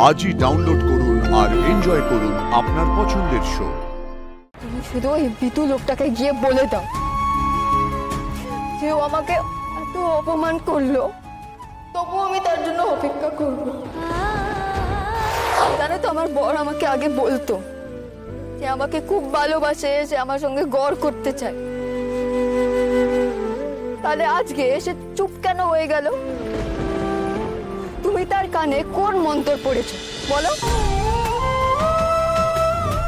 আজই ডাউনলোড করুন আর এনজয় করুন আপনার পছন্দের শো। তুমি শুধু ওই বিতু লোকটাকে গিয়ে বলে দাও যে ও আমাকে এত অপমান করলো, তবুও আমি তার জন্য অপেক্ষা করব। জানো তো, আমার বর আমাকে আগে বলতো যে আমাকে খুব ভালোবাসে, সে আমার সঙ্গে গড় করতে চায়। তাহলে আজকে সে চুপ কেন হয়ে গেল? তুমি তার কানে কোন মন্ত্র পড়েছো বলো?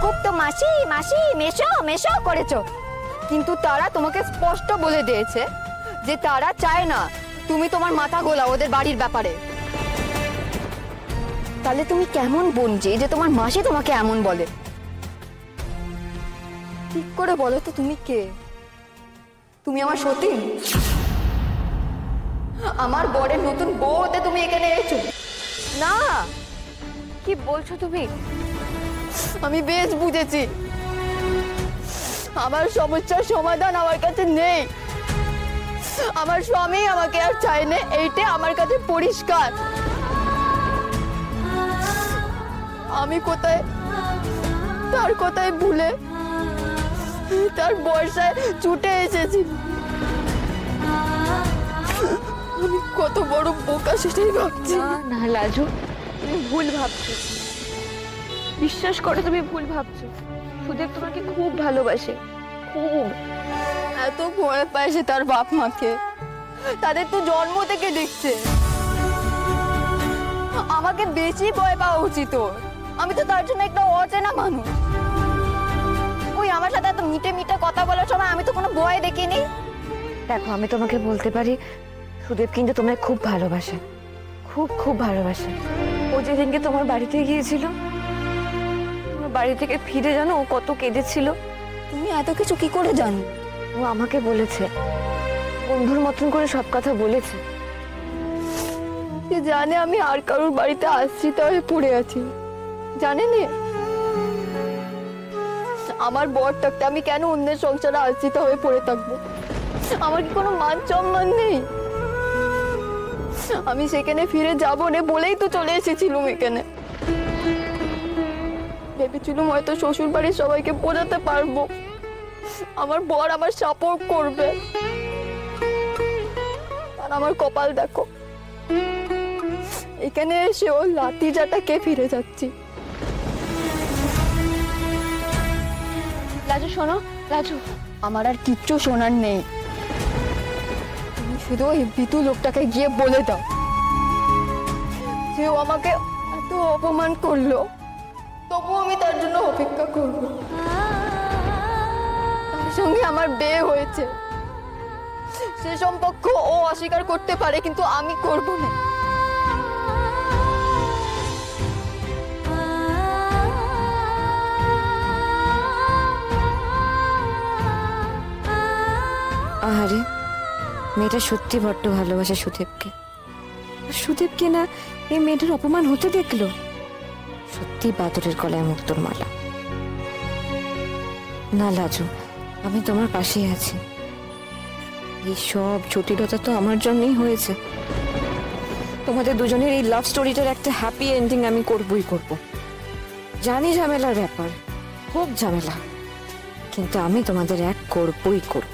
খুব তো মাসি মাসি মেশো মেশো করেছো, কিন্তু তারা তোমাকে স্পষ্ট বলে দিয়েছে যে তারা চায় না তুমি তোমার মাথা গোলাও ওদের বাড়ির ব্যাপারে। তাহলে তুমি কেমন বোনজি যে তোমার মাসি তোমাকে এমন বলে? ঠিক করে বলো তো, তুমি কে? তুমি আমার সতীন? আমার বরের নতুন বউ হতে তুমি এখানে এসেছো? না, কি বলছো তুমি? আমি বেশ বুঝেছি, আমার সমস্যার সমাধান আমার কাছে নেই। আমার স্বামী আমাকে আর চায় না, এইটা আমার কাছে পরিষ্কার। আমি কোথায় তার কথায় ভুলে তার বর্ষায় ছুটে এসেছি। আমি কত বড় বোকা সেটাই ভাবছি। না লাজু, তুমি ভুল ভাবছো। বিশ্বাস করো, তুমি ভুল ভাবছো। সুদেব তোমাকে খুব ভালোবাসে, খুব। এত ভয় পায় সে তার বাপ মাকে, তাদের তো জন্ম থেকে দেখছে। আমাকে বেশি ভয় পাওয়া উচিত ওর। আমি তো তার জন্য একটা অচেনা মানুষ। ওই আমার সাথে এত মিটে মিটে কথা বলার সময় আমি তো কোনো ভয় দেখিনি। দেখো, আমি তোমাকে বলতে পারি, সুদেব কিন্তু তোমায় খুব ভালোবাসে, খুব খুব ভালোবাসে। ও যেদিনকে তোমার বাড়িতে গিয়েছিল, তোমার বাড়ি থেকে ফিরে জানো ও কত কেঁদেছিল। তুমি এত কিছু কি করে জানো? ও আমাকে বলেছে, বন্ধুর মতন করে সব কথা বলেছে। সে জানে আমি আর কারোর বাড়িতে আশ্রিত হয়ে পড়ে আছি, জানে না? আমার বর থাকতে আমি কেন অন্যের সংসারে আশ্রিত হয়ে পড়ে থাকবো? আমার কি কোনো মান সম্মান নেই? আমি সেখানে ফিরে যাবো না বলেই তো চলে এসেছিলাম এখানে। ভেবেছিলাম হয়তো শ্বশুর বাড়ির সবাইকে বোঝাতে পারবো, আমার বর আমার সাপোর্ট করবে। আর আমার কপাল দেখো, এখানে এসে ও লাঠি জাটাকে ফিরে যাচ্ছি। লাজু শোনো, লাজু, আমার আর কিচ্ছু শোনার নেই। তুমি শুধু ওই বিতু লোকটাকে গিয়ে বলে দাও যে ও আমাকে এত অপমান করলো, তবুও আমি তার জন্য অপেক্ষা করব। তার সঙ্গে আমার বিয়ে হয়েছে, সে সম্পর্ক ও অস্বীকার করতে পারে, কিন্তু আমি করব না। আরে মেয়েটা সত্যি বড্ড ভালোবাসে সুদেবকে। সুদেবকে না এই মেয়েটার অপমান হতে দেখলো। সত্যি বাদরের গলায় মুক্তোর মালা। না লাজু, আমি তোমার পাশেই আছি। এই সব জটিলতা তো আমার জন্যই হয়েছে। তোমাদের দুজনের এই লাভ স্টোরিটার একটা হ্যাপি এন্ডিং আমি করবই করব। জানি ঝামেলার ব্যাপার, খুব ঝামেলা, কিন্তু আমি তোমাদের এক করবই করব।